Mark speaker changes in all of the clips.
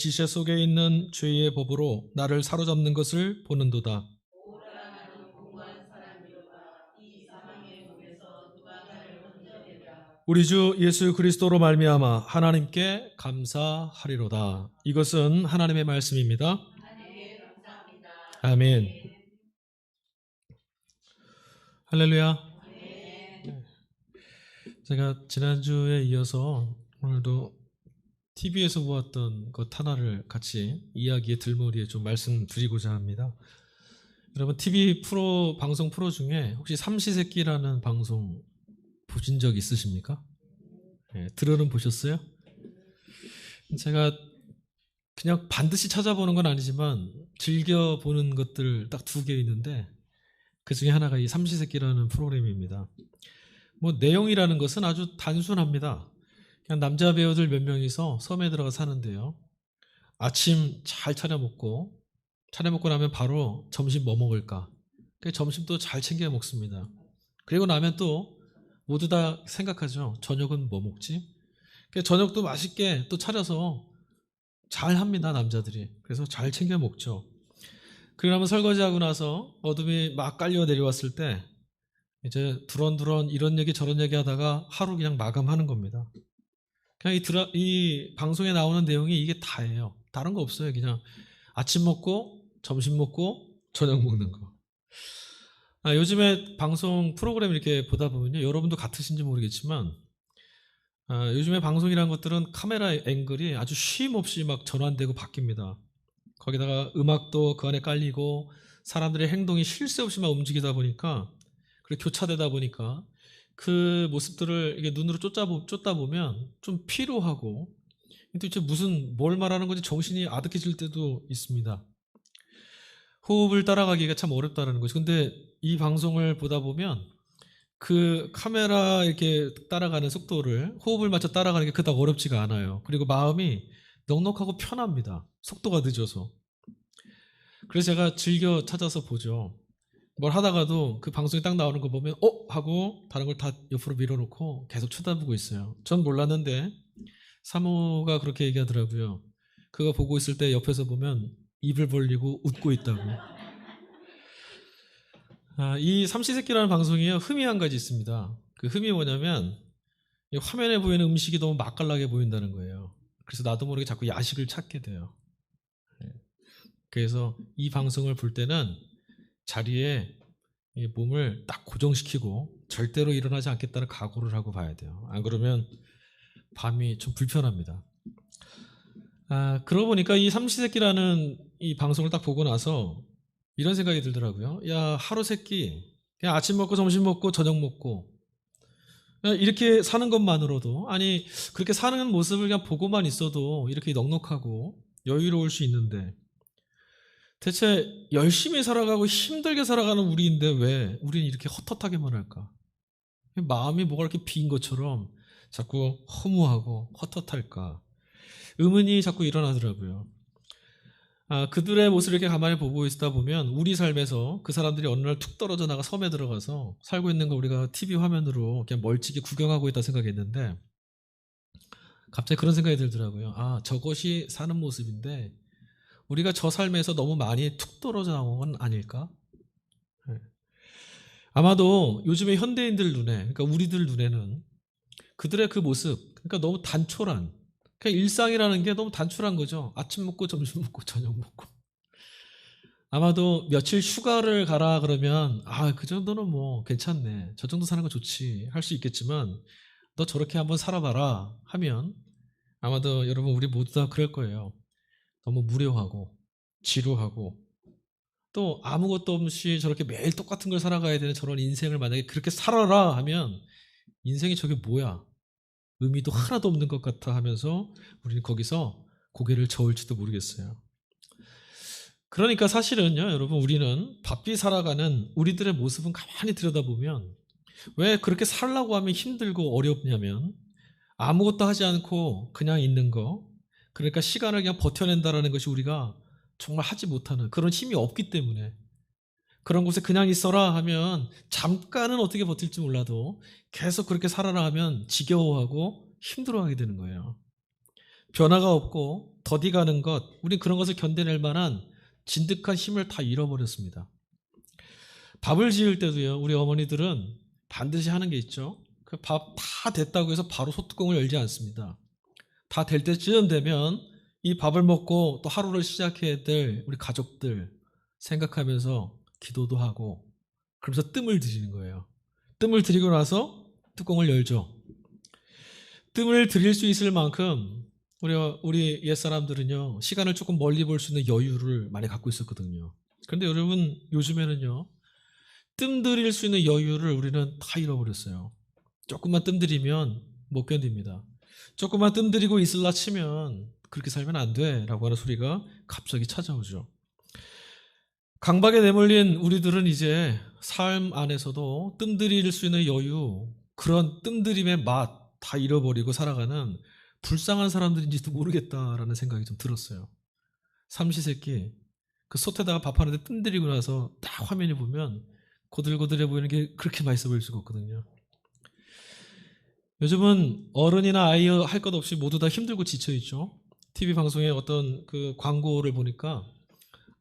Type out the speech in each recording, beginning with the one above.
Speaker 1: 지체 속에 있는 죄의 법으로 나를 사로잡는 것을 보는도다. 우리 주 예수 그리스도로 말미암아 하나님께 감사하리로다. 이것은 하나님의 말씀입니다. 아멘. 할렐루야. 제가 지난주에 이어서 오늘도 TV에서 보았던 것 하나를 같이 이야기의 들머리에 좀 말씀드리고자 합니다. 여러분 TV 방송 프로 중에 혹시 삼시세끼라는 방송 보신 적 있으십니까? 네, 들어는 보셨어요? 제가 그냥 반드시 찾아보는 건 아니지만 즐겨보는 것들 딱 2개 있는데 그 중에 하나가 이 삼시세끼라는 프로그램입니다. 뭐 내용이라는 것은 아주 단순합니다. 그냥 남자 배우들 몇 명이서 섬에 들어가 사는데요. 아침 잘 차려 먹고 나면 바로 점심 뭐 먹을까? 점심도 잘 챙겨 먹습니다. 그리고 나면 또 모두 다 생각하죠. 저녁은 뭐 먹지? 저녁도 맛있게 또 차려서 잘 합니다, 남자들이. 그래서 잘 챙겨 먹죠. 그리고 나면 설거지하고 나서 어둠이 막 깔려 내려왔을 때 이제 두런두런 이런 얘기 저런 얘기 하다가 하루 그냥 마감하는 겁니다. 그냥 이 방송에 나오는 내용이 이게 다예요. 다른 거 없어요. 그냥 아침 먹고 점심 먹고 저녁 먹는 거. 요즘에 방송 프로그램 이렇게 보다 보면요, 여러분도 같으신지 모르겠지만 요즘에 방송이라는 것들은 카메라 앵글이 아주 쉼 없이 막 전환되고 바뀝니다. 거기다가 음악도 그 안에 깔리고 사람들의 행동이 쉴 새 없이 막 움직이다 보니까, 그리고 교차되다 보니까 그 모습들을 이게 눈으로 쫓다 보면 좀 피로하고 도대체 뭘 말하는 건지 정신이 아득해질 때도 있습니다. 호흡을 따라가기가 참 어렵다는 거죠. 근데 이 방송을 보다 보면 그 카메라 이렇게 따라가는 속도를 호흡을 맞춰 따라가는 게 그닥 어렵지가 않아요. 그리고 마음이 넉넉하고 편합니다. 속도가 늦어서. 그래서 제가 즐겨 찾아서 보죠. 뭘 하다가도 그 방송이 딱 나오는 거 보면 하고 다른 걸 다 옆으로 밀어놓고 계속 쳐다보고 있어요. 전 몰랐는데 사모가 그렇게 얘기하더라고요. 그거 보고 있을 때 옆에서 보면 입을 벌리고 웃고 있다고. 이 삼시세끼라는 방송이요, 흠이 한 가지 있습니다. 그 흠이 뭐냐면 화면에 보이는 음식이 너무 맛깔나게 보인다는 거예요. 그래서 나도 모르게 자꾸 야식을 찾게 돼요. 그래서 이 방송을 볼 때는 자리에 몸을 딱 고정시키고 절대로 일어나지 않겠다는 각오를 하고 봐야 돼요. 안 그러면 밤이 좀 불편합니다. 그러고 보니까 이 삼시세끼라는 이 방송을 딱 보고 나서 이런 생각이 들더라고요. 야, 하루 세끼 그냥 아침 먹고 점심 먹고 저녁 먹고 이렇게 사는 것만으로도, 아니 그렇게 사는 모습을 그냥 보고만 있어도 이렇게 넉넉하고 여유로울 수 있는데, 대체 열심히 살아가고 힘들게 살아가는 우리인데 왜 우리는 이렇게 헛헛하게만 할까? 마음이 뭐가 이렇게 빈 것처럼 자꾸 허무하고 헛헛할까? 의문이 자꾸 일어나더라고요. 그들의 모습을 이렇게 가만히 보고 있다 보면 우리 삶에서 그 사람들이 어느 날 툭 떨어져 나가 섬에 들어가서 살고 있는 거 우리가 TV 화면으로 그냥 멀찍이 구경하고 있다 생각했는데, 갑자기 그런 생각이 들더라고요. 저것이 사는 모습인데 우리가 저 삶에서 너무 많이 툭 떨어져 나온 건 아닐까? 네. 아마도 요즘의 현대인들 눈에, 그러니까 우리들 눈에는 그들의 그 모습, 그러니까 너무 단촐한, 그냥 일상이라는 게 너무 단촐한 거죠. 아침 먹고 점심 먹고 저녁 먹고. 아마도 며칠 휴가를 가라 그러면 그 정도는 뭐 괜찮네, 저 정도 사는 거 좋지 할 수 있겠지만, 너 저렇게 한번 살아봐라 하면 아마도 여러분 우리 모두 다 그럴 거예요. 너무 무료하고 지루하고 또 아무것도 없이 저렇게 매일 똑같은 걸 살아가야 되는 저런 인생을 만약에 그렇게 살아라 하면, 인생이 저게 뭐야, 의미도 하나도 없는 것 같아 하면서 우리는 거기서 고개를 저을지도 모르겠어요. 그러니까 사실은요, 여러분, 우리는 바삐 살아가는 우리들의 모습은 가만히 들여다보면 왜 그렇게 살라고 하면 힘들고 어렵냐면, 아무것도 하지 않고 그냥 있는 거, 그러니까 시간을 그냥 버텨낸다라는 것이 우리가 정말 하지 못하는, 그런 힘이 없기 때문에, 그런 곳에 그냥 있어라 하면 잠깐은 어떻게 버틸지 몰라도 계속 그렇게 살아라 하면 지겨워하고 힘들어하게 되는 거예요. 변화가 없고 더디가는 것, 우린 그런 것을 견뎌낼 만한 진득한 힘을 다 잃어버렸습니다. 밥을 지을 때도요, 우리 어머니들은 반드시 하는 게 있죠. 그 밥 다 됐다고 해서 바로 소뚜껑을 열지 않습니다. 다 될 때쯤 되면 이 밥을 먹고 또 하루를 시작해야 될 우리 가족들 생각하면서 기도도 하고 그러면서 뜸을 들이는 거예요. 뜸을 들이고 나서 뚜껑을 열죠. 뜸을 들일 수 있을 만큼 우리 옛사람들은요, 시간을 조금 멀리 볼 수 있는 여유를 많이 갖고 있었거든요. 그런데 여러분, 요즘에는요, 뜸 들일 수 있는 여유를 우리는 다 잃어버렸어요. 조금만 뜸 들이면 못 견딥니다. 조금만 뜸 들이고 있을라 치면 그렇게 살면 안 돼 라고 하는 소리가 갑자기 찾아오죠. 강박에 내몰린 우리들은 이제 삶 안에서도 뜸 들일 수 있는 여유, 그런 뜸 들임의 맛 다 잃어버리고 살아가는 불쌍한 사람들인지도 모르겠다라는 생각이 좀 들었어요. 삼시세끼 그 솥에다가 밥하는데 뜸 들이고 나서 딱 화면이 보면 고들고들해 보이는 게 그렇게 맛있어 보일 수가 없거든요. 요즘은 어른이나 아이 할 것 없이 모두 다 힘들고 지쳐있죠. TV 방송에 어떤 그 광고를 보니까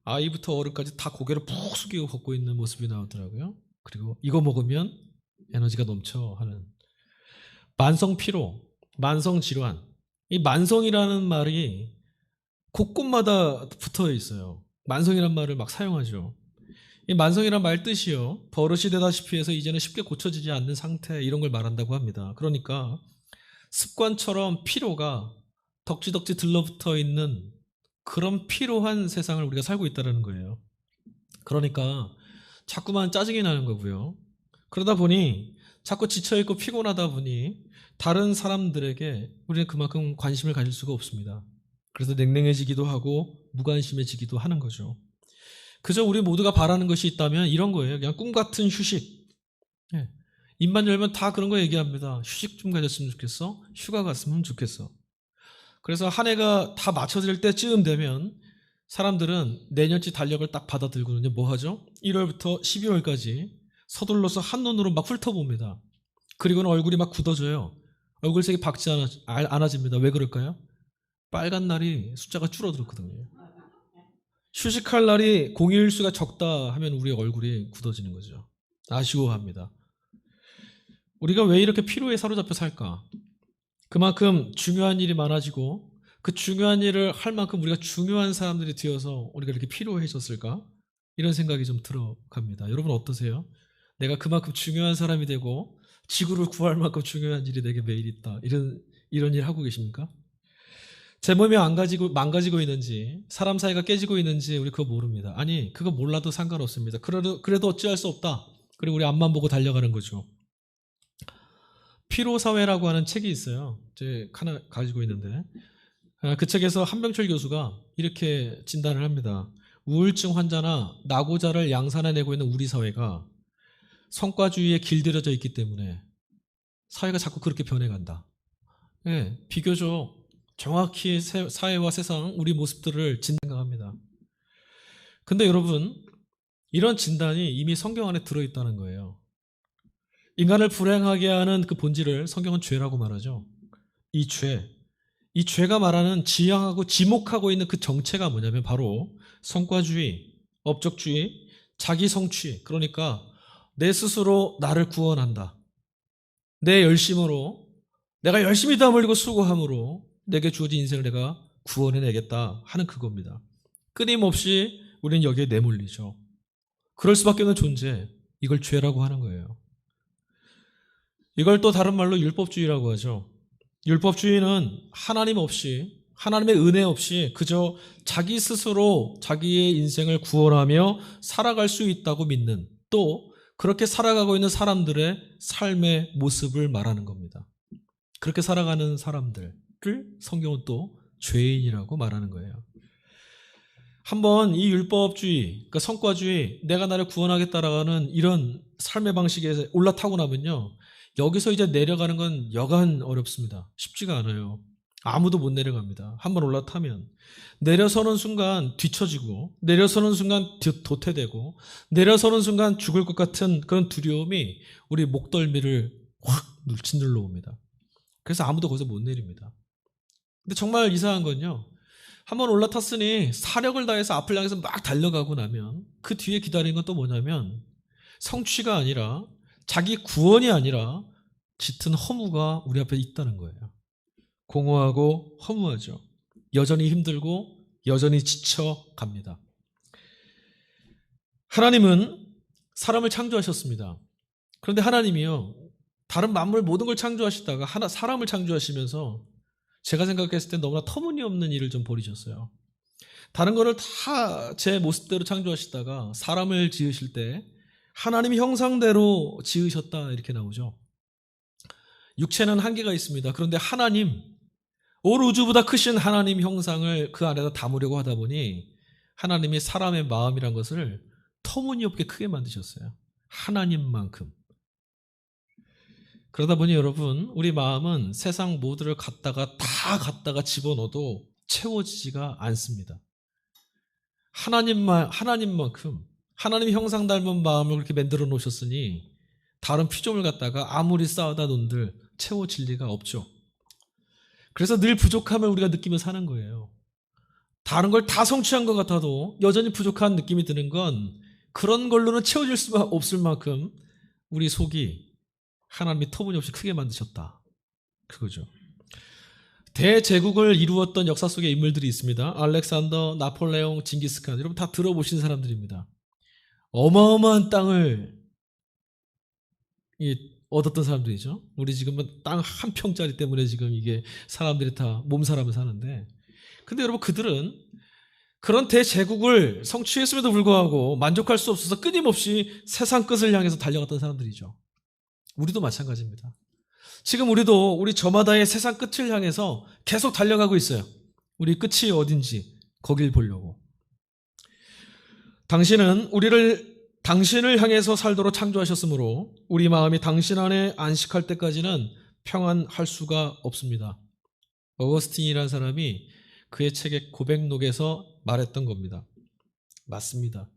Speaker 1: 아이부터 어른까지 다 고개를 푹 숙이고 걷고 있는 모습이 나오더라고요. 그리고 이거 먹으면 에너지가 넘쳐 하는 만성 피로, 만성 질환. 이 만성이라는 말이 곳곳마다 붙어 있어요. 만성이란 말을 막 사용하죠. 이 만성이란 말 뜻이요, 버릇이 되다시피 해서 이제는 쉽게 고쳐지지 않는 상태, 이런 걸 말한다고 합니다. 그러니까 습관처럼 피로가 덕지덕지 들러붙어 있는 그런 피로한 세상을 우리가 살고 있다는 거예요. 그러니까 자꾸만 짜증이 나는 거고요. 그러다 보니 자꾸 지쳐있고 피곤하다 보니 다른 사람들에게 우리는 그만큼 관심을 가질 수가 없습니다. 그래서 냉랭해지기도 하고 무관심해지기도 하는 거죠. 그저 우리 모두가 바라는 것이 있다면 이런 거예요. 그냥 꿈 같은 휴식. 예. 입만 열면 다 그런 거 얘기합니다. 휴식 좀 가졌으면 좋겠어. 휴가 갔으면 좋겠어. 그래서 한 해가 다 맞춰질 때쯤 되면 사람들은 내년치 달력을 딱 받아들고는 뭐 하죠? 1월부터 12월까지 서둘러서 한눈으로 막 훑어봅니다. 그리고는 얼굴이 막 굳어져요. 얼굴색이 밝지 않아집니다. 왜 그럴까요? 빨간 날이 숫자가 줄어들었거든요. 휴식할 날이 공휴일수가 적다 하면 우리 얼굴이 굳어지는 거죠. 아쉬워합니다. 우리가 왜 이렇게 피로에 사로잡혀 살까? 그만큼 중요한 일이 많아지고 그 중요한 일을 할 만큼 우리가 중요한 사람들이 되어서 우리가 이렇게 피로해졌을까? 이런 생각이 좀 들어갑니다. 여러분 어떠세요? 내가 그만큼 중요한 사람이 되고 지구를 구할 만큼 중요한 일이 내게 매일 있다. 이런 일 하고 계십니까? 제 몸이 망가지고 있는지, 사람 사이가 깨지고 있는지 우리 그거 모릅니다. 아니, 그거 몰라도 상관없습니다. 그래도 어찌할 수 없다. 그리고 우리 앞만 보고 달려가는 거죠. 피로사회라고 하는 책이 있어요. 제가 하나 가지고 있는데, 그 책에서 한병철 교수가 이렇게 진단을 합니다. 우울증 환자나 낙오자를 양산해내고 있는 우리 사회가 성과주의에 길들여져 있기 때문에 사회가 자꾸 그렇게 변해간다. 예, 비교적 정확히 사회와 세상, 우리 모습들을 진단합니다. 근데 여러분, 이런 진단이 이미 성경 안에 들어있다는 거예요. 인간을 불행하게 하는 그 본질을 성경은 죄라고 말하죠. 이 죄가 말하는 지향하고 지목하고 있는 그 정체가 뭐냐면 바로 성과주의, 업적주의, 자기성취. 그러니까 내 스스로 나를 구원한다. 내 열심으로, 내가 열심히 땀 흘리고 수고함으로 내게 주어진 인생을 내가 구원해내겠다 하는 그겁니다. 끊임없이 우리는 여기에 내몰리죠. 그럴 수밖에 없는 존재, 이걸 죄라고 하는 거예요. 이걸 또 다른 말로 율법주의라고 하죠. 율법주의는 하나님 없이, 하나님의 은혜 없이 그저 자기 스스로 자기의 인생을 구원하며 살아갈 수 있다고 믿는, 또 그렇게 살아가고 있는 사람들의 삶의 모습을 말하는 겁니다. 그렇게 살아가는 사람들을 성경은 또 죄인이라고 말하는 거예요. 한번 이 율법주의, 그러니까 성과주의, 내가 나를 구원하겠다라는 이런 삶의 방식에 올라타고 나면요, 여기서 이제 내려가는 건 여간 어렵습니다. 쉽지가 않아요. 아무도 못 내려갑니다. 한번 올라타면 내려서는 순간 뒤처지고, 내려서는 순간 도태되고, 내려서는 순간 죽을 것 같은 그런 두려움이 우리 목덜미를 확 짓눌러 옵니다. 그래서 아무도 거기서 못 내립니다. 근데 정말 이상한 건요. 한번 올라탔으니 사력을 다해서 앞을 향해서 막 달려가고 나면 그 뒤에 기다리는 건 또 뭐냐면 성취가 아니라 자기 구원이 아니라 짙은 허무가 우리 앞에 있다는 거예요. 공허하고 허무하죠. 여전히 힘들고 여전히 지쳐갑니다. 하나님은 사람을 창조하셨습니다. 그런데 하나님이요, 다른 만물 모든 걸 창조하시다가 사람을 창조하시면서 제가 생각했을 때 너무나 터무니없는 일을 좀 벌이셨어요. 다른 거를 다 제 모습대로 창조하시다가 사람을 지으실 때 하나님의 형상대로 지으셨다 이렇게 나오죠. 육체는 한계가 있습니다. 그런데 하나님, 온 우주보다 크신 하나님 형상을 그 안에다 담으려고 하다 보니 하나님이 사람의 마음이란 것을 터무니없게 크게 만드셨어요. 하나님만큼. 그러다 보니 여러분, 우리 마음은 세상 모두를 갖다가 집어넣어도 채워지지가 않습니다. 하나님만큼 하나님 형상 닮은 마음을 그렇게 만들어 놓으셨으니 다른 피조물 갖다가 아무리 쌓아다 놓은들 채워질 리가 없죠. 그래서 늘 부족함을 우리가 느끼며 사는 거예요. 다른 걸 다 성취한 것 같아도 여전히 부족한 느낌이 드는 건 그런 걸로는 채워질 수 없을 만큼 우리 속이 하나님이 터무니없이 크게 만드셨다. 그거죠. 대제국을 이루었던 역사 속의 인물들이 있습니다. 알렉산더, 나폴레옹, 징기스칸. 여러분 다 들어보신 사람들입니다. 어마어마한 땅을 얻었던 사람들이죠. 우리 지금은 땅 한 평짜리 때문에 지금 이게 사람들이 다 몸사람을 사는데, 근데 여러분 그들은 그런 대제국을 성취했음에도 불구하고 만족할 수 없어서 끊임없이 세상 끝을 향해서 달려갔던 사람들이죠. 우리도 마찬가지입니다. 지금 우리도 우리 저마다의 세상 끝을 향해서 계속 달려가고 있어요. 우리 끝이 어딘지 거길 보려고. 당신은 당신을 향해서 살도록 창조하셨으므로 우리 마음이 당신 안에 안식할 때까지는 평안할 수가 없습니다. 어거스틴이라는 사람이 그의 책의 고백록에서 말했던 겁니다. 맞습니다.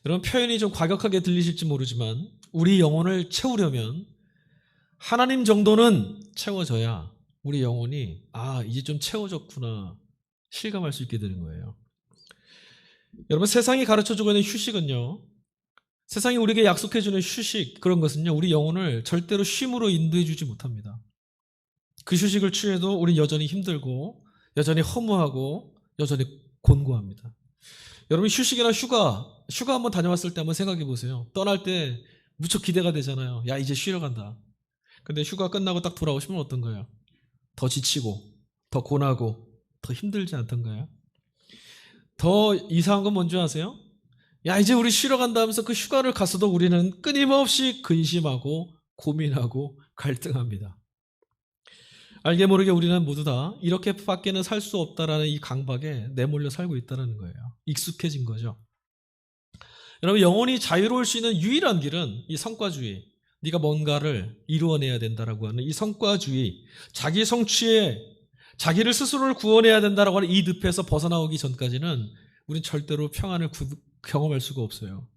Speaker 1: 여러분 표현이 좀 과격하게 들리실지 모르지만 우리 영혼을 채우려면 하나님 정도는 채워져야 우리 영혼이 이제 좀 채워졌구나 실감할 수 있게 되는 거예요. 여러분 세상이 가르쳐주고 있는 휴식은요, 세상이 우리에게 약속해주는 휴식, 그런 것은요 우리 영혼을 절대로 쉼으로 인도해주지 못합니다. 그 휴식을 취해도 우리 여전히 힘들고 여전히 허무하고 여전히 곤고합니다. 여러분 휴식이나 휴가 한번 다녀왔을 때 한번 생각해 보세요. 떠날 때 무척 기대가 되잖아요. 야 이제 쉬러 간다. 근데 휴가 끝나고 딱 돌아오시면 어떤가요? 더 지치고 더 고나고 더 힘들지 않던가요? 더 이상한 건 뭔지 아세요? 야 이제 우리 쉬러 간다 하면서 그 휴가를 갔어도 우리는 끊임없이 근심하고 고민하고 갈등합니다. 알게 모르게 우리는 모두 다 이렇게밖에는 살 수 없다라는 이 강박에 내몰려 살고 있다는 거예요. 익숙해진 거죠. 여러분 영혼이 자유로울 수 있는 유일한 길은 이 성과주의, 네가 뭔가를 이루어내야 된다라고 하는 이 성과주의, 자기 성취에 자기를 스스로를 구원해야 된다라고 하는 이 늪에서 벗어나오기 전까지는 우린 절대로 평안을 경험할 수가 없어요.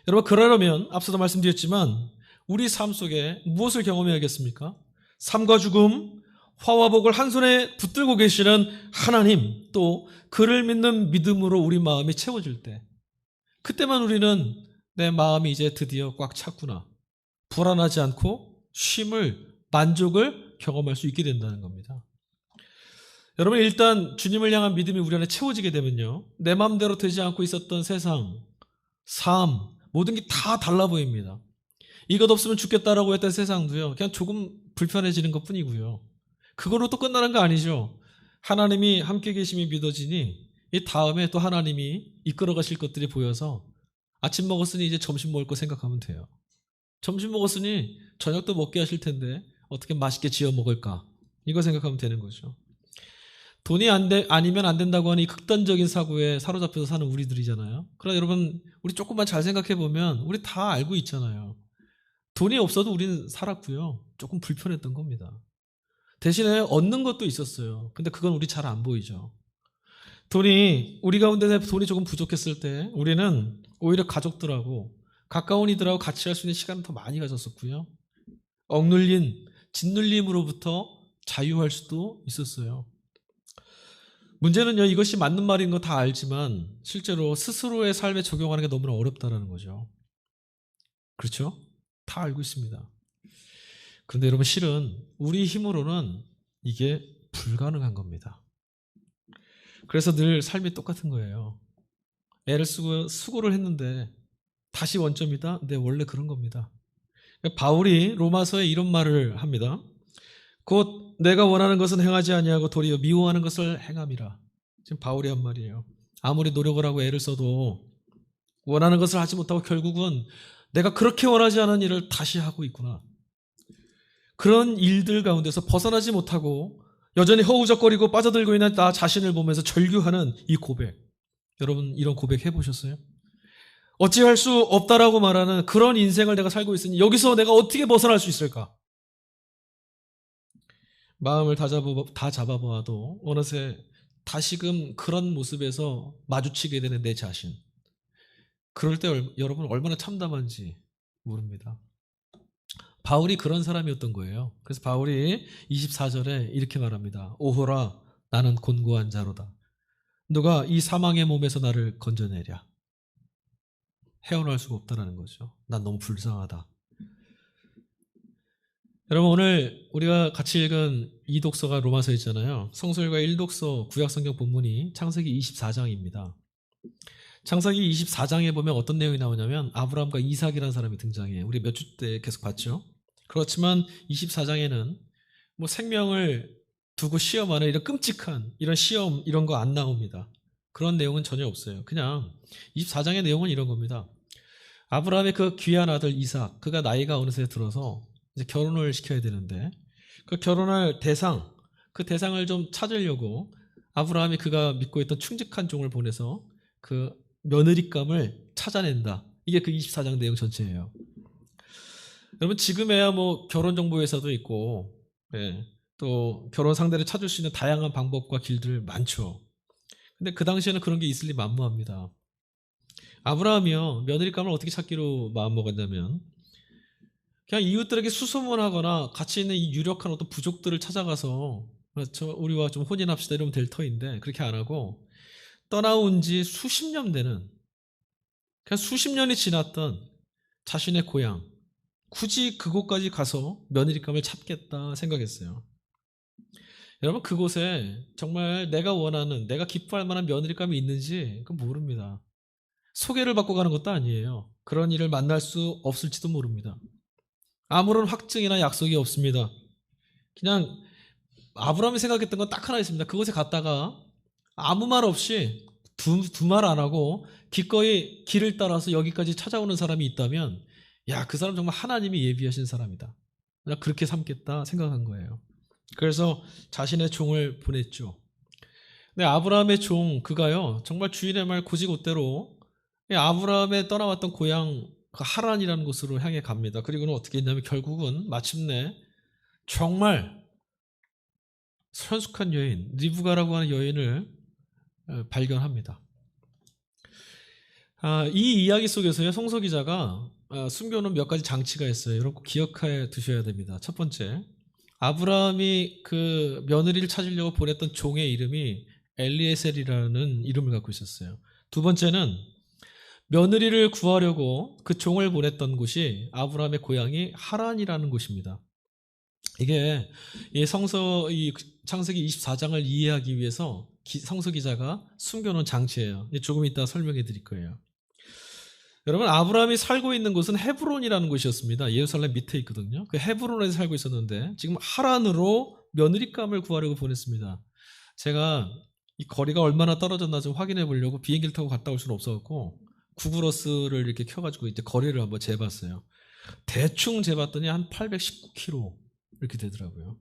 Speaker 1: 여러분 그러려면 앞서도 말씀드렸지만 우리 삶 속에 무엇을 경험해야겠습니까? 삶과 죽음, 화와 복을 한 손에 붙들고 계시는 하나님, 또 그를 믿는 믿음으로 우리 마음이 채워질 때, 그때만 우리는 내 마음이 이제 드디어 꽉 찼구나, 불안하지 않고 쉼을, 만족을 경험할 수 있게 된다는 겁니다. 여러분 일단 주님을 향한 믿음이 우리 안에 채워지게 되면요, 내 마음대로 되지 않고 있었던 세상, 삶, 모든 게 다 달라 보입니다. 이것 없으면 죽겠다라고 했던 세상도요, 그냥 조금 불편해지는 것 뿐이고요. 그걸로 또 끝나는 거 아니죠. 하나님이 함께 계심이 믿어지니 이 다음에 또 하나님이 이끌어 가실 것들이 보여서 아침 먹었으니 이제 점심 먹을 거 생각하면 돼요. 점심 먹었으니 저녁도 먹게 하실 텐데 어떻게 맛있게 지어 먹을까, 이거 생각하면 되는 거죠. 돈이 아니면 안 된다고 하는 이 극단적인 사고에 사로잡혀서 사는 우리들이잖아요. 그러나 여러분 우리 조금만 잘 생각해 보면 우리 다 알고 있잖아요. 돈이 없어도 우리는 살았고요, 조금 불편했던 겁니다. 대신에 얻는 것도 있었어요. 근데 그건 우리 잘 안 보이죠. 우리 가운데 돈이 조금 부족했을 때 우리는 오히려 가족들하고 가까운 이들하고 같이 할 수 있는 시간을 더 많이 가졌었고요, 짓눌림으로부터 자유할 수도 있었어요. 문제는요, 이것이 맞는 말인 거 다 알지만 실제로 스스로의 삶에 적용하는 게 너무나 어렵다는 거죠. 그렇죠? 다 알고 있습니다. 그런데 여러분, 실은 우리 힘으로는 이게 불가능한 겁니다. 그래서 늘 삶이 똑같은 거예요. 애를 쓰고 수고를 했는데 다시 원점이다? 네, 원래 그런 겁니다. 바울이 로마서에 이런 말을 합니다. 곧 내가 원하는 것은 행하지 아니하고 도리어 미워하는 것을 행함이라. 지금 바울이 한 말이에요. 아무리 노력을 하고 애를 써도 원하는 것을 하지 못하고 결국은 내가 그렇게 원하지 않은 일을 다시 하고 있구나. 그런 일들 가운데서 벗어나지 못하고 여전히 허우적거리고 빠져들고 있는 나 자신을 보면서 절규하는 이 고백. 여러분, 이런 고백 해보셨어요? 어찌할 수 없다라고 말하는 그런 인생을 내가 살고 있으니 여기서 내가 어떻게 벗어날 수 있을까? 마음을 다 잡아보아도 어느새 다시금 그런 모습에서 마주치게 되는 내 자신. 그럴 때 여러분 얼마나 참담한지 모릅니다. 바울이 그런 사람이었던 거예요. 그래서 바울이 24절에 이렇게 말합니다. 오호라, 나는 곤고한 자로다. 누가 이 사망의 몸에서 나를 건져내랴. 헤어날 수가 없다는 거죠. 난 너무 불쌍하다. 여러분, 오늘 우리가 같이 읽은 이 독서가 로마서 있잖아요. 성서일과 1독서 구약성경 본문이 창세기 24장입니다. 창세기 24장에 보면 어떤 내용이 나오냐면 아브라함과 이삭이라는 사람이 등장해요. 우리 몇 주 때 계속 봤죠. 그렇지만 24장에는 뭐 생명을 두고 시험하는 이런 끔찍한 이런 시험 이런 거 안 나옵니다. 그런 내용은 전혀 없어요. 그냥 24장의 내용은 이런 겁니다. 아브라함의 그 귀한 아들 이삭, 그가 나이가 어느새 들어서 이제 결혼을 시켜야 되는데 그 결혼할 대상, 그 대상을 좀 찾으려고 아브라함이 그가 믿고 있던 충직한 종을 보내서 그 며느리감을 찾아낸다. 이게 그 24장 내용 전체예요. 여러분, 지금에야 뭐 결혼정보회사도 있고, 예, 또 결혼 상대를 찾을 수 있는 다양한 방법과 길들 많죠. 근데 그 당시에는 그런 게 있을 리 만무합니다. 아브라함이요, 며느리감을 어떻게 찾기로 마음먹었냐면 그냥 이웃들에게 수소문하거나 같이 있는 이 유력한 어떤 부족들을 찾아가서 우리와 좀 혼인합시다 이러면 될 터인데 그렇게 안 하고 떠나온 지 수십 년 되는, 그냥 수십 년이 지났던 자신의 고향, 굳이 그곳까지 가서 며느리감을 찾겠다 생각했어요. 여러분, 그곳에 정말 내가 원하는, 내가 기뻐할 만한 며느리감이 있는지 그건 모릅니다. 소개를 받고 가는 것도 아니에요. 그런 일을 만날 수 없을지도 모릅니다. 아무런 확증이나 약속이 없습니다. 그냥 아브라함이 생각했던 건 딱 하나 있습니다. 그곳에 갔다가 아무 말 없이 두 말 안 하고 기꺼이 길을 따라서 여기까지 찾아오는 사람이 있다면 야, 그 사람 정말 하나님이 예비하신 사람이다. 그냥 그렇게 삼겠다 생각한 거예요. 그래서 자신의 종을 보냈죠. 근데 아브라함의 종 그가요 정말 주인의 말 고지곳대로 아브라함의 떠나왔던 고향 그 하란이라는 곳으로 향해 갑니다. 그리고는 어떻게 했냐면 결국은 마침내 정말 선숙한 여인 리브가라고 하는 여인을 발견합니다. 이 이야기 속에서요 성서 기자가 숨겨놓은 몇 가지 장치가 있어요. 여러분 기억해 두셔야 됩니다. 첫 번째, 아브라함이 그 며느리를 찾으려고 보냈던 종의 이름이 엘리에셀이라는 이름을 갖고 있었어요. 두 번째는 며느리를 구하려고 그 종을 보냈던 곳이 아브라함의 고향이 하란이라는 곳입니다. 이게 이 창세기 24장을 이해하기 위해서 성서 기자가 숨겨놓은 장치예요. 조금 이따 설명해 드릴 거예요. 여러분, 아브라함이 살고 있는 곳은 헤브론이라는 곳이었습니다. 예루살렘 밑에 있거든요. 그 헤브론에서 살고 있었는데 지금 하란으로 며느리감을 구하려고 보냈습니다. 제가 이 거리가 얼마나 떨어졌나 좀 확인해 보려고 비행기를 타고 갔다 올 수는 없어갖고 구글 어스를 이렇게 켜가지고 이제 거리를 한번 재봤어요. 대충 재봤더니 한 819km 이렇게 되더라고요.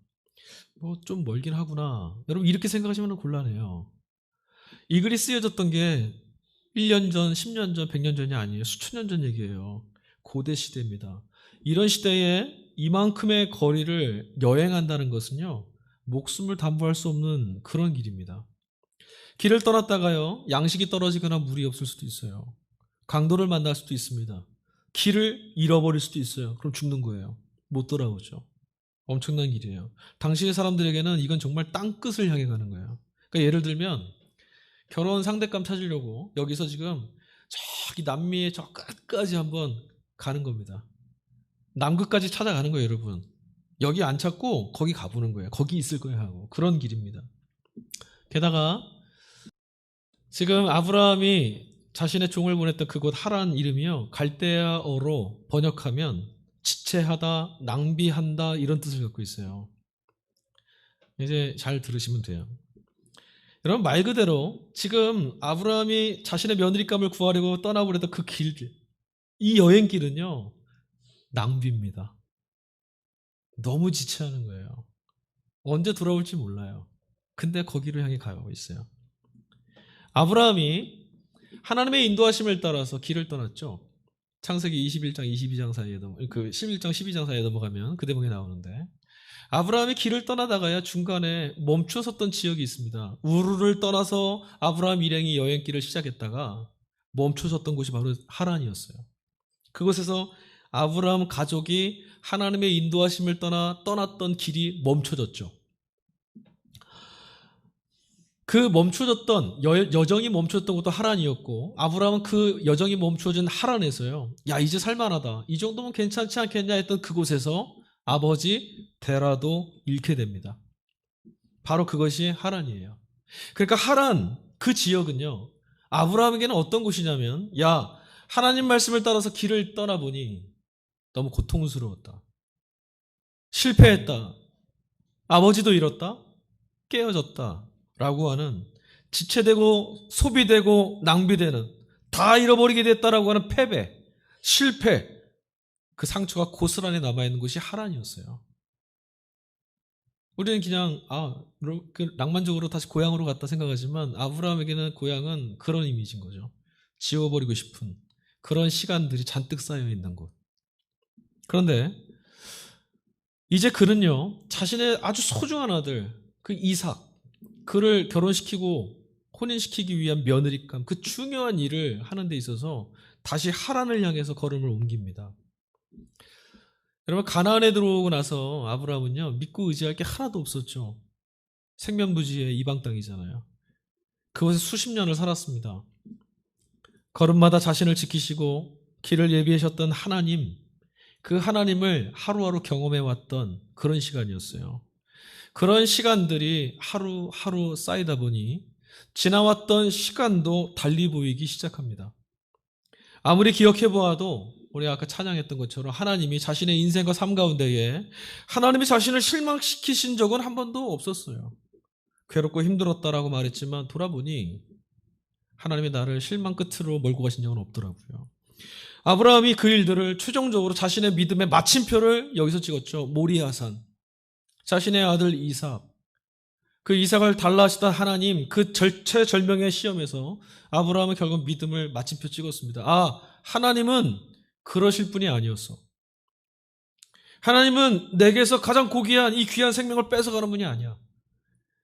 Speaker 1: 뭐 좀 멀긴 하구나. 여러분 이렇게 생각하시면 곤란해요. 이 글이 쓰여졌던 게 1년 전, 10년 전, 100년 전이 아니에요. 수천 년 전 얘기예요. 고대 시대입니다. 이런 시대에 이만큼의 거리를 여행한다는 것은요. 목숨을 담보할 수 없는 그런 길입니다. 길을 떠났다가요. 양식이 떨어지거나 물이 없을 수도 있어요. 강도를 만날 수도 있습니다. 길을 잃어버릴 수도 있어요. 그럼 죽는 거예요. 못 돌아오죠. 엄청난 길이에요. 당시의 사람들에게는 이건 정말 땅끝을 향해 가는 거예요. 그러니까 예를 들면 결혼 상대감 찾으려고 여기서 지금 저기 남미의 저 끝까지 한번 가는 겁니다. 남극까지 찾아가는 거예요, 여러분. 여기 안 찾고 거기 가보는 거예요. 거기 있을 거예요 하고. 그런 길입니다. 게다가 지금 아브라함이 자신의 종을 보냈던 그곳 하란 이름이요, 갈대아어로 번역하면 지체하다, 낭비한다 이런 뜻을 갖고 있어요. 이제 잘 들으시면 돼요. 여러분, 말 그대로 지금 아브라함이 자신의 며느리감을 구하려고 떠나버렸던 그 길, 이 여행길은요 낭비입니다. 너무 지체하는 거예요. 언제 돌아올지 몰라요. 근데 거기를 향해 가고 있어요. 아브라함이 하나님의 인도하심을 따라서 길을 떠났죠. 창세기 21장 22장 사이에 그 11장 12장 사이에 넘어가면 그 대목이 나오는데, 아브라함이 길을 떠나다가야 중간에 멈춰섰던 지역이 있습니다. 우르를 떠나서 아브라함 일행이 여행길을 시작했다가 멈춰섰던 곳이 바로 하란이었어요. 그곳에서 아브라함 가족이 하나님의 인도하심을 떠났던 길이 멈춰졌죠. 그 멈춰졌던 여정이 멈춰졌던 것도 하란이었고, 아브라함은 그 여정이 멈춰진 하란에서요, 야 이제 살만하다, 이 정도면 괜찮지 않겠냐 했던 그곳에서 아버지 데라도 잃게 됩니다. 바로 그것이 하란이에요. 그러니까 하란, 그 지역은요 아브라함에게는 어떤 곳이냐면, 야 하나님 말씀을 따라서 길을 떠나보니 너무 고통스러웠다, 실패했다, 아버지도 잃었다, 깨어졌다 라고 하는, 지체되고 소비되고 낭비되는, 다 잃어버리게 됐다라고 하는 패배, 실패, 그 상처가 고스란히 남아있는 곳이 하란이었어요. 우리는 그냥 낭만적으로 다시 고향으로 갔다 생각하지만, 아브라함에게는 고향은 그런 이미지인 거죠. 지워버리고 싶은 그런 시간들이 잔뜩 쌓여있는 곳. 그런데 이제 그는요 자신의 아주 소중한 아들 그 이삭, 그를 결혼시키고 혼인시키기 위한 며느리감, 그 중요한 일을 하는 데 있어서 다시 하란을 향해서 걸음을 옮깁니다. 여러분, 가나안에 들어오고 나서 아브라함은요 믿고 의지할 게 하나도 없었죠. 생면부지의 이방 땅이잖아요. 그곳에 수십 년을 살았습니다. 걸음마다 자신을 지키시고 길을 예비하셨던 하나님, 그 하나님을 하루하루 경험해왔던 그런 시간이었어요. 그런 시간들이 하루하루 쌓이다 보니 지나왔던 시간도 달리 보이기 시작합니다. 아무리 기억해보아도 우리 아까 찬양했던 것처럼 하나님이 자신의 인생과 삶 가운데에 하나님이 자신을 실망시키신 적은 한 번도 없었어요. 괴롭고 힘들었다라고 말했지만 돌아보니 하나님이 나를 실망 끝으로 몰고 가신 적은 없더라고요. 아브라함이 그 일들을 최종적으로 자신의 믿음의 마침표를 여기서 찍었죠. 모리아산. 자신의 아들 이삭, 그 이삭을 달라 하시던 하나님, 그 절체절명의 시험에서 아브라함은 결국 믿음을 마침표 찍었습니다. 하나님은 그러실 분이 아니었어. 하나님은 내게서 가장 고귀한 이 귀한 생명을 뺏어가는 분이 아니야.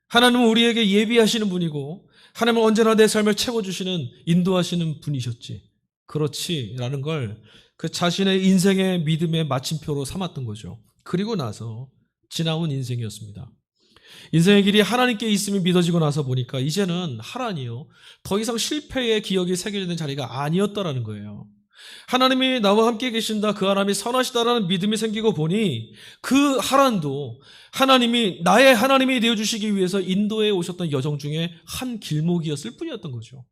Speaker 1: 하나님은 우리에게 예비하시는 분이고, 하나님은 언제나 내 삶을 채워주시는, 인도하시는 분이셨지. 그렇지라는 걸 그 자신의 인생의 믿음의 마침표로 삼았던 거죠. 그리고 나서 지나온 인생이었습니다. 인생의 길이 하나님께 있음이 믿어지고 나서 보니까 이제는 하란이요, 더 이상 실패의 기억이 새겨지는 자리가 아니었다라는 거예요. 하나님이 나와 함께 계신다, 그 하나님이 선하시다라는 믿음이 생기고 보니 그 하란도 하나님이 나의 하나님이 되어주시기 위해서 인도해 오셨던 여정 중에 한 길목이었을 뿐이었던 거죠.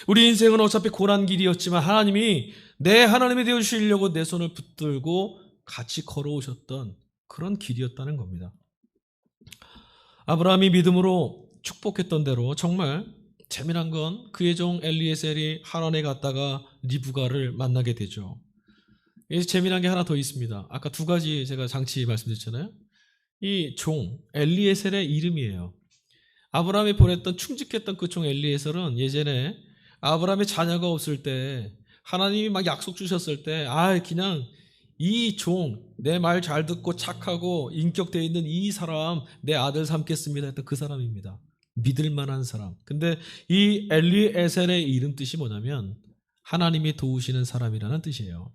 Speaker 1: 우리 인생은 어차피 고난길이었지만 하나님이 내 하나님이 되어주시려고 내 손을 붙들고 같이 걸어오셨던 그런 길이었다는 겁니다. 아브라함이 믿음으로 축복했던 대로 정말 재미난 건 그의 종 엘리에셀이 하란에 갔다가 리브가를 만나게 되죠. 여기서 재미난 게 하나 더 있습니다. 아까 두 가지 제가 장치 말씀드렸잖아요. 이 종 엘리에셀의 이름이에요. 아브라함이 보냈던 충직했던 그 종 엘리에셀은 예전에 아브라함의 자녀가 없을 때 하나님이 막 약속 주셨을 때 그냥 이 종, 내 말 잘 듣고 착하고 인격되어 있는 이 사람 내 아들 삼겠습니다 했던 그 사람입니다. 믿을 만한 사람. 근데 이 엘리에셀의 이름 뜻이 뭐냐면 하나님이 도우시는 사람이라는 뜻이에요.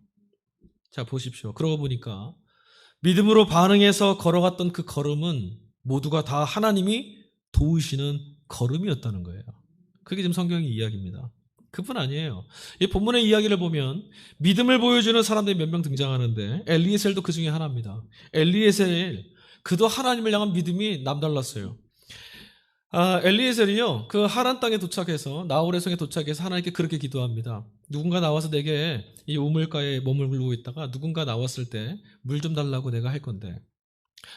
Speaker 1: 자, 보십시오. 그러고 보니까 믿음으로 반응해서 걸어갔던 그 걸음은 모두가 다 하나님이 도우시는 걸음이었다는 거예요. 그게 지금 성경의 이야기입니다. 그뿐 아니에요. 이 본문의 이야기를 보면 믿음을 보여주는 사람들이 몇 명 등장하는데 엘리에셀도 그 중에 하나입니다. 엘리에셀, 그도 하나님을 향한 믿음이 남달랐어요. 엘리에셀이요, 그 하란 땅에 도착해서, 나홀의 성에 도착해서 하나님께 그렇게 기도합니다. 누군가 나와서 내게 이 우물가에 머물고 있다가 누군가 나왔을 때 물 좀 달라고 내가 할 건데,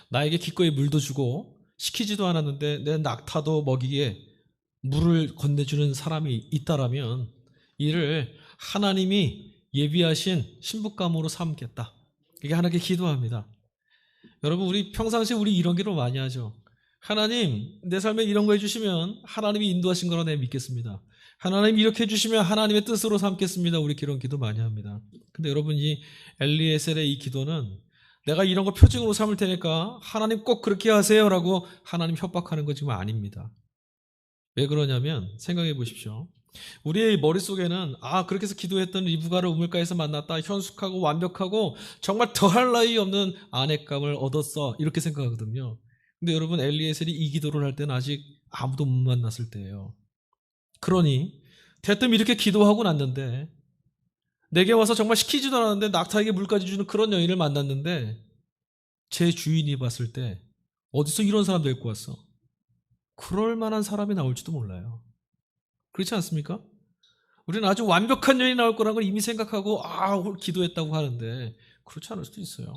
Speaker 1: 나에게 기꺼이 물도 주고 시키지도 않았는데 내 낙타도 먹이게 물을 건네주는 사람이 있다라면 이를 하나님이 예비하신 신부감으로 삼겠다. 이게 하나님께 기도합니다. 여러분, 우리 평상시에 우리 이런 기도 많이 하죠. 하나님, 내 삶에 이런 거 해주시면 하나님이 인도하신 거라 내가 믿겠습니다. 하나님 이렇게 해주시면 하나님의 뜻으로 삼겠습니다. 우리 그런 기도 많이 합니다. 근데 여러분, 이 엘리에셀의 이 기도는 내가 이런 거 표징으로 삼을 테니까 하나님 꼭 그렇게 하세요라고 하나님 협박하는 거 지금 아닙니다. 왜 그러냐면 생각해 보십시오. 우리의 머릿속에는 그렇게 해서 기도했던 리브가를 우물가에서 만났다. 현숙하고 완벽하고 정말 더할 나위 없는 아내감을 얻었어. 이렇게 생각하거든요. 근데 여러분, 엘리에셀이 이 기도를 할 때는 아직 아무도 못 만났을 때예요. 그러니 대뜸 이렇게 기도하고 났는데 내게 와서 정말 시키지도 않았는데 낙타에게 물까지 주는 그런 여인을 만났는데 제 주인이 봤을 때 어디서 이런 사람 데리고 왔어? 그럴 만한 사람이 나올지도 몰라요. 그렇지 않습니까? 우리는 아주 완벽한 여인이 나올 거라는 걸 이미 생각하고 기도했다고 하는데 그렇지 않을 수도 있어요.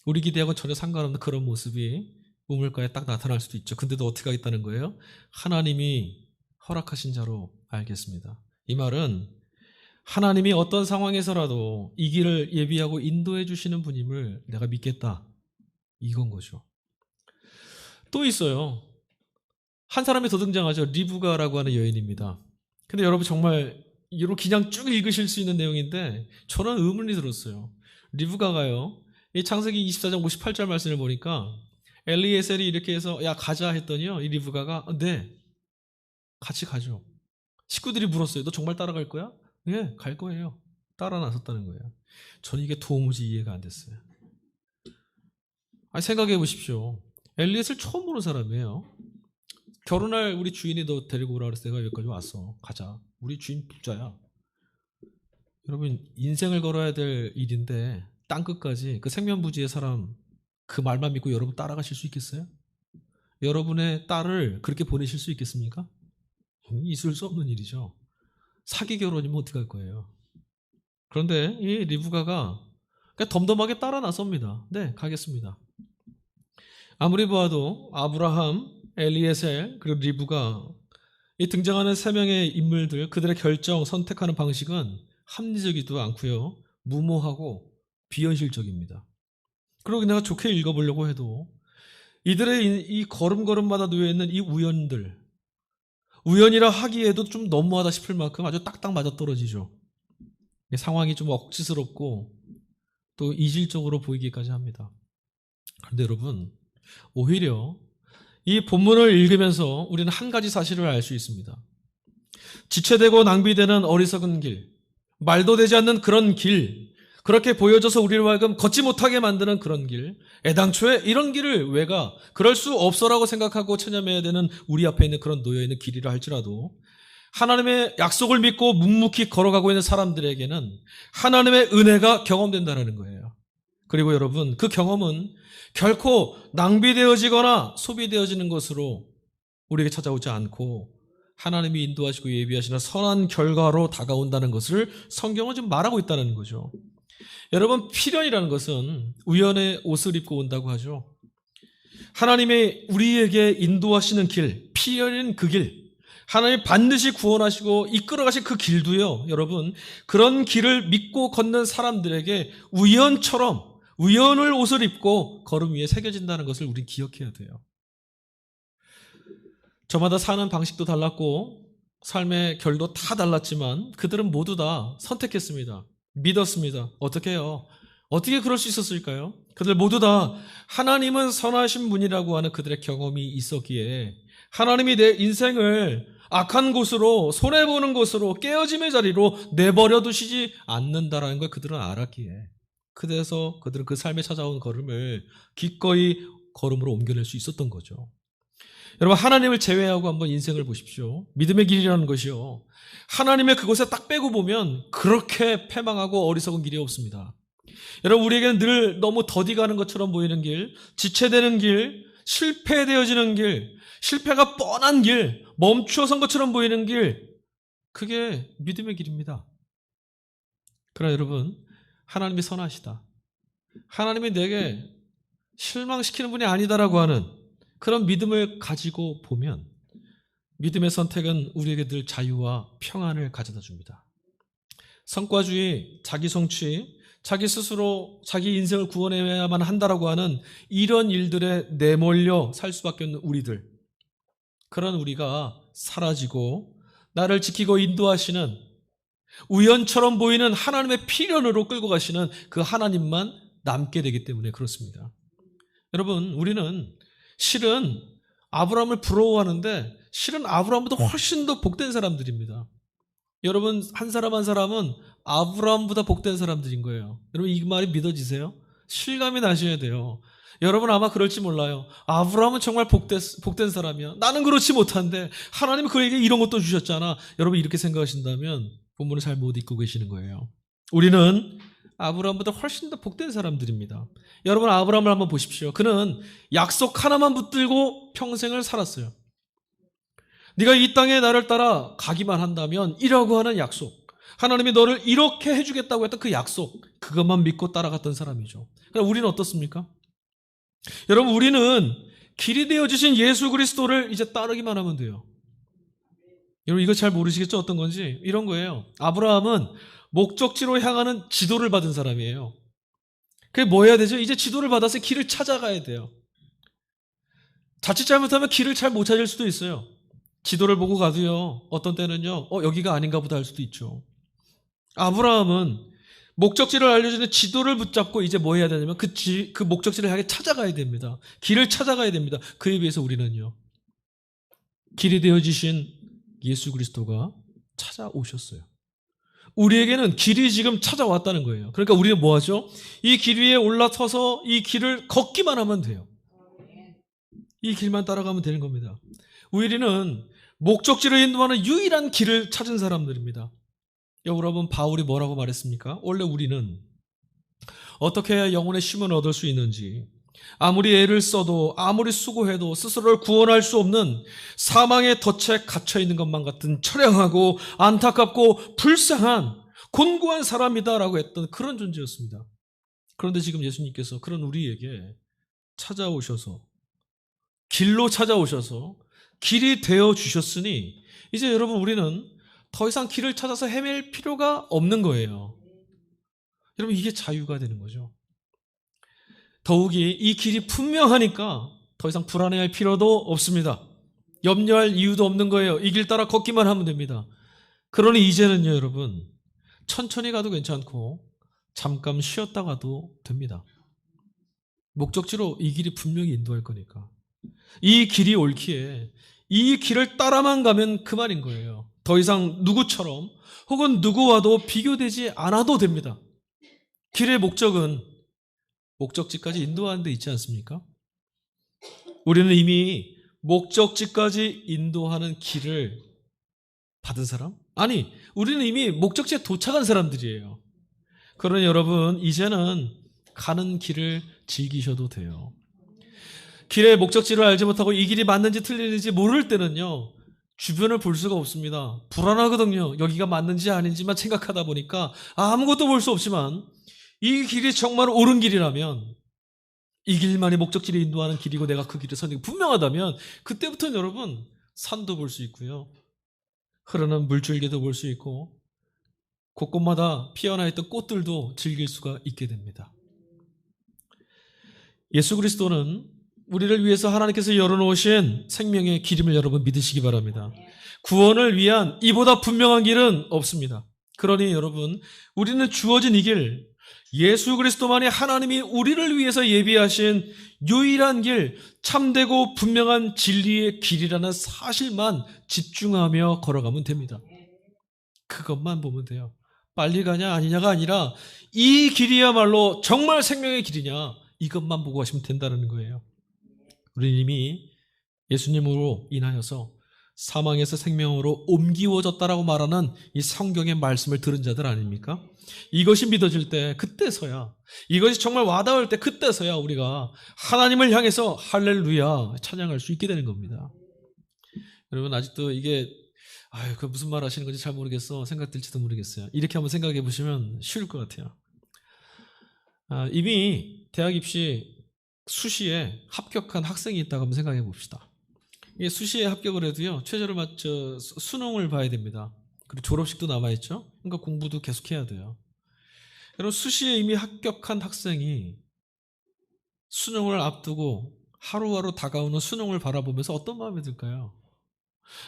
Speaker 1: 우리 기대하고는 전혀 상관없는 그런 모습이 우물가에 딱 나타날 수도 있죠. 근데도 어떻게 하겠다는 거예요? 하나님이 허락하신 자로 알겠습니다. 이 말은 하나님이 어떤 상황에서라도 이 길을 예비하고 인도해 주시는 분임을 내가 믿겠다, 이건 거죠. 또 있어요. 한 사람이 더 등장하죠. 리브가라고 하는 여인입니다. 근데 여러분, 정말 이로 그냥 쭉 읽으실 수 있는 내용인데 저는 의문이 들었어요. 리브가가요, 이 창세기 24장 58절 말씀을 보니까 엘리에셀이 이렇게 해서 야 가자 했더니요, 이 리브가가 네, 같이 가죠. 식구들이 물었어요. 너 정말 따라갈 거야? 예, 갈 거예요. 따라 나섰다는 거예요. 저는 이게 도무지 이해가 안 됐어요. 생각해 보십시오. 엘리에셀 처음 보는 사람이에요. 결혼할 우리 주인이 너 데리고 오라 그래서 내가 여기까지 왔어. 가자. 우리 주인 부자야. 여러분, 인생을 걸어야 될 일인데 땅끝까지 그 생면부지의 사람 그 말만 믿고 여러분 따라가실 수 있겠어요? 여러분의 딸을 그렇게 보내실 수 있겠습니까? 있을 수 없는 일이죠. 사기 결혼이면 어떻게 할 거예요? 그런데 이 리브가가 그냥 덤덤하게 따라 나섭니다. 네, 가겠습니다. 아무리 봐도 아브라함, 엘리에셀, 그리고 리브가, 이 등장하는 세 명의 인물들, 그들의 결정, 선택하는 방식은 합리적이지도 않고요, 무모하고 비현실적입니다. 그리고 내가 좋게 읽어보려고 해도 이들의 이 걸음걸음마다 놓여있는 이 우연들, 우연이라 하기에도 좀 너무하다 싶을 만큼 아주 딱딱 맞아떨어지죠. 상황이 좀 억지스럽고 또 이질적으로 보이기까지 합니다. 그런데 여러분, 오히려 이 본문을 읽으면서 우리는 한 가지 사실을 알 수 있습니다. 지체되고 낭비되는 어리석은 길, 말도 되지 않는 그런 길, 그렇게 보여져서 우리를 하여금 걷지 못하게 만드는 그런 길, 애당초에 이런 길을 왜 가? 그럴 수 없어라고 생각하고 체념해야 되는 우리 앞에 있는 그런 놓여있는 길이라 할지라도 하나님의 약속을 믿고 묵묵히 걸어가고 있는 사람들에게는 하나님의 은혜가 경험된다는 거예요. 그리고 여러분, 그 경험은 결코 낭비되어지거나 소비되어지는 것으로 우리에게 찾아오지 않고 하나님이 인도하시고 예비하시는 선한 결과로 다가온다는 것을 성경은 지금 말하고 있다는 거죠. 여러분, 필연이라는 것은 우연의 옷을 입고 온다고 하죠. 하나님의 우리에게 인도하시는 길, 필연인 그 길, 하나님 반드시 구원하시고 이끌어가신 그 길도요, 여러분, 그런 길을 믿고 걷는 사람들에게 우연처럼 우연을 옷을 입고 걸음 위에 새겨진다는 것을 우린 기억해야 돼요. 저마다 사는 방식도 달랐고 삶의 결도 다 달랐지만 그들은 모두 다 선택했습니다. 믿었습니다. 어떻게 해요? 어떻게 그럴 수 있었을까요? 그들 모두 다 하나님은 선하신 분이라고 하는 그들의 경험이 있었기에 하나님이 내 인생을 악한 곳으로, 손해보는 곳으로, 깨어짐의 자리로 내버려 두시지 않는다라는 걸 그들은 알았기에, 그래서 그들은 그 삶에 찾아온 걸음을 기꺼이 걸음으로 옮겨낼 수 있었던 거죠. 여러분, 하나님을 제외하고 한번 인생을 보십시오. 믿음의 길이라는 것이요, 하나님의 그곳에 딱 빼고 보면 그렇게 패망하고 어리석은 길이 없습니다. 여러분, 우리에게는 늘 너무 더디 가는 것처럼 보이는 길, 지체되는 길, 실패되어지는 길, 실패가 뻔한 길, 멈추어선 것처럼 보이는 길, 그게 믿음의 길입니다. 그러나 여러분, 하나님이 선하시다, 하나님이 내게 실망시키는 분이 아니다라고 하는 그런 믿음을 가지고 보면 믿음의 선택은 우리에게 늘 자유와 평안을 가져다 줍니다. 성과주의, 자기 성취, 자기 스스로 자기 인생을 구원해야만 한다라고 하는 이런 일들에 내몰려 살 수밖에 없는 우리들, 그런 우리가 사라지고 나를 지키고 인도하시는, 우연처럼 보이는 하나님의 필연으로 끌고 가시는 그 하나님만 남게 되기 때문에 그렇습니다. 여러분, 우리는 실은 아브라함을 부러워하는데 실은 아브라함보다 훨씬 더 복된 사람들입니다. 여러분, 한 사람 한 사람은 아브라함보다 복된 사람들인 거예요. 여러분, 이 말이 믿어지세요? 실감이 나셔야 돼요. 여러분, 아마 그럴지 몰라요. 아브라함은 정말 복된 사람이야, 나는 그렇지 못한데 하나님이 그에게 이런 것도 주셨잖아. 여러분, 이렇게 생각하신다면 본문을 잘 못 읽고 계시는 거예요. 우리는 아브라함보다 훨씬 더 복된 사람들입니다. 여러분, 아브라함을 한번 보십시오. 그는 약속 하나만 붙들고 평생을 살았어요. 네가 이 땅에 나를 따라 가기만 한다면, 이라고 하는 약속, 하나님이 너를 이렇게 해주겠다고 했던 그 약속, 그것만 믿고 따라갔던 사람이죠. 그러니까 우리는 어떻습니까? 여러분, 우리는 길이 되어주신 예수 그리스도를 이제 따르기만 하면 돼요. 여러분, 이거 잘 모르시겠죠? 어떤 건지. 이런 거예요. 아브라함은 목적지로 향하는 지도를 받은 사람이에요. 그게 뭐 해야 되죠? 이제 지도를 받아서 길을 찾아가야 돼요. 자칫 잘못하면 길을 잘 못 찾을 수도 있어요. 지도를 보고 가도요, 어떤 때는요, 여기가 아닌가 보다 할 수도 있죠. 아브라함은 목적지를 알려주는 지도를 붙잡고 이제 뭐 해야 되냐면 그 목적지를 향해 찾아가야 됩니다. 길을 찾아가야 됩니다. 그에 비해서 우리는요, 길이 되어지신 예수 그리스도가 찾아오셨어요. 우리에게는 길이 지금 찾아왔다는 거예요. 그러니까 우리는 뭐 하죠? 이 길 위에 올라서서 이 길을 걷기만 하면 돼요. 이 길만 따라가면 되는 겁니다. 우리는 목적지로 인도하는 유일한 길을 찾은 사람들입니다. 여러분, 바울이 뭐라고 말했습니까? 원래 우리는 어떻게 해야 영혼의 쉼을 얻을 수 있는지, 아무리 애를 써도 아무리 수고해도 스스로를 구원할 수 없는 사망의 덫에 갇혀있는 것만 같은 처량하고 안타깝고 불쌍한 곤고한 사람이다라고 했던 그런 존재였습니다. 그런데 지금 예수님께서 그런 우리에게 찾아오셔서, 길로 찾아오셔서 길이 되어주셨으니 이제 여러분, 우리는 더 이상 길을 찾아서 헤맬 필요가 없는 거예요. 여러분, 이게 자유가 되는 거죠. 더욱이 이 길이 분명하니까 더 이상 불안해할 필요도 없습니다. 염려할 이유도 없는 거예요. 이 길 따라 걷기만 하면 됩니다. 그러니 이제는요, 여러분, 천천히 가도 괜찮고 잠깐 쉬었다 가도 됩니다. 목적지로 이 길이 분명히 인도할 거니까. 이 길이 옳기에 이 길을 따라만 가면 그만인 거예요. 더 이상 누구처럼 혹은 누구와도 비교되지 않아도 됩니다. 길의 목적은 목적지까지 인도하는 데 있지 않습니까? 우리는 이미 목적지까지 인도하는 길을 받은 사람? 아니, 우리는 이미 목적지에 도착한 사람들이에요. 그러니 여러분, 이제는 가는 길을 즐기셔도 돼요. 길의 목적지를 알지 못하고 이 길이 맞는지 틀리는지 모를 때는요, 주변을 볼 수가 없습니다. 불안하거든요. 여기가 맞는지 아닌지만 생각하다 보니까 아무것도 볼 수 없지만, 이 길이 정말 옳은 길이라면, 이 길만이 목적지를 인도하는 길이고 내가 그 길을 선택이 분명하다면, 그때부터는 여러분, 산도 볼 수 있고요, 흐르는 물줄기도 볼 수 있고, 곳곳마다 피어나 있던 꽃들도 즐길 수가 있게 됩니다. 예수 그리스도는 우리를 위해서 하나님께서 열어놓으신 생명의 길임을 여러분 믿으시기 바랍니다. 구원을 위한 이보다 분명한 길은 없습니다. 그러니 여러분, 우리는 주어진 이 길, 예수 그리스도만이 하나님이 우리를 위해서 예비하신 유일한 길, 참되고 분명한 진리의 길이라는 사실만 집중하며 걸어가면 됩니다. 그것만 보면 돼요. 빨리 가냐 아니냐가 아니라 이 길이야말로 정말 생명의 길이냐, 이것만 보고 가시면 된다는 거예요. 우리는 이미 예수님으로 인하여서 사망에서 생명으로 옮기워졌다라고 말하는 이 성경의 말씀을 들은 자들 아닙니까? 이것이 믿어질 때 그때서야, 이것이 정말 와닿을 때 그때서야 우리가 하나님을 향해서 할렐루야 찬양할 수 있게 되는 겁니다. 여러분, 아직도 이게 그 무슨 말 하시는 건지 잘 모르겠어 생각될지도 모르겠어요. 이렇게 한번 생각해 보시면 쉬울 것 같아요. 이미 대학 입시 수시에 합격한 학생이 있다고 한번 생각해 봅시다. 이 수시에 합격을 해도요, 최저를 맞춰 수능을 봐야 됩니다. 그리고 졸업식도 남아있죠. 그러니까 공부도 계속해야 돼요. 여러분, 수시에 이미 합격한 학생이 수능을 앞두고 하루하루 다가오는 수능을 바라보면서 어떤 마음이 들까요?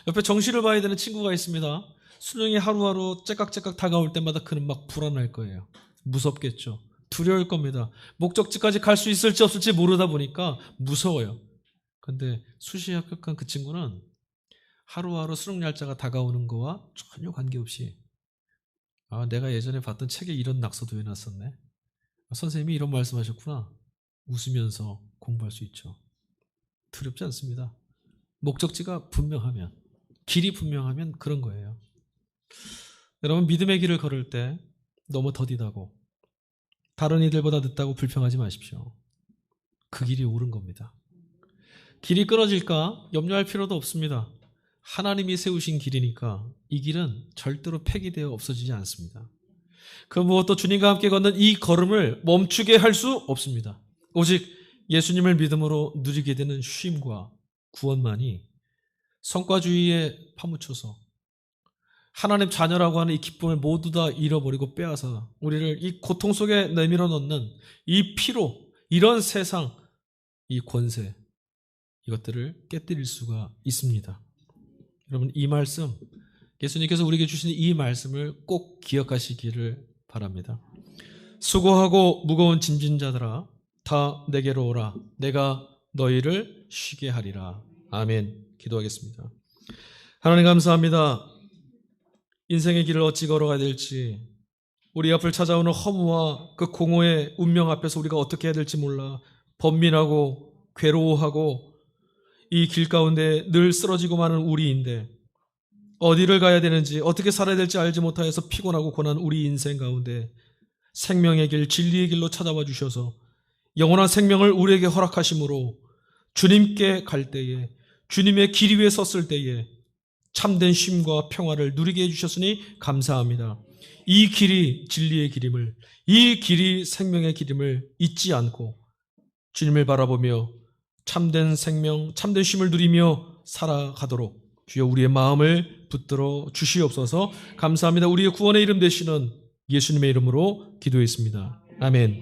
Speaker 1: 옆에 정시를 봐야 되는 친구가 있습니다. 수능이 하루하루 째깍째깍 다가올 때마다 그는 막 불안할 거예요. 무섭겠죠. 두려울 겁니다. 목적지까지 갈 수 있을지 없을지 모르다 보니까 무서워요. 근데 수시에 합격한 그 친구는 하루하루 수능 날짜가 다가오는 거와 전혀 관계없이 내가 예전에 봤던 책에 이런 낙서도 해놨었네. 선생님이 이런 말씀하셨구나. 웃으면서 공부할 수 있죠. 두렵지 않습니다. 목적지가 분명하면, 길이 분명하면 그런 거예요. 여러분, 믿음의 길을 걸을 때 너무 더디다고, 다른 이들보다 늦다고 불평하지 마십시오. 그 길이 옳은 겁니다. 길이 끊어질까 염려할 필요도 없습니다. 하나님이 세우신 길이니까 이 길은 절대로 폐기되어 없어지지 않습니다. 그 무엇도 주님과 함께 걷는 이 걸음을 멈추게 할 수 없습니다. 오직 예수님을 믿음으로 누리게 되는 쉼과 구원만이 성과주의에 파묻혀서 하나님 자녀라고 하는 이 기쁨을 모두 다 잃어버리고 빼앗아 우리를 이 고통 속에 내밀어 넣는 이 피로, 이런 세상, 이 권세, 이것들을 깨뜨릴 수가 있습니다. 여러분, 이 말씀, 예수님께서 우리에게 주신 이 말씀을 꼭 기억하시기를 바랍니다. 수고하고 무거운 짐진 자들아 다 내게로 오라. 내가 너희를 쉬게 하리라. 아멘. 기도하겠습니다. 하나님, 감사합니다. 인생의 길을 어찌 걸어가야 될지, 우리 앞을 찾아오는 허무와 그 공허의 운명 앞에서 우리가 어떻게 해야 될지 몰라 번민하고 괴로워하고 이 길 가운데 늘 쓰러지고 마는 우리인데, 어디를 가야 되는지 어떻게 살아야 될지 알지 못하여서 피곤하고 고난 우리 인생 가운데 생명의 길, 진리의 길로 찾아와 주셔서 영원한 생명을 우리에게 허락하심으로 주님께 갈 때에, 주님의 길 위에 섰을 때에 참된 쉼과 평화를 누리게 해주셨으니 감사합니다. 이 길이 진리의 길임을, 이 길이 생명의 길임을 잊지 않고 주님을 바라보며 참된 생명, 참된 쉼을 누리며 살아가도록 주여 우리의 마음을 붙들어 주시옵소서. 감사합니다. 우리의 구원의 이름 되시는 예수님의 이름으로 기도했습니다. 아멘.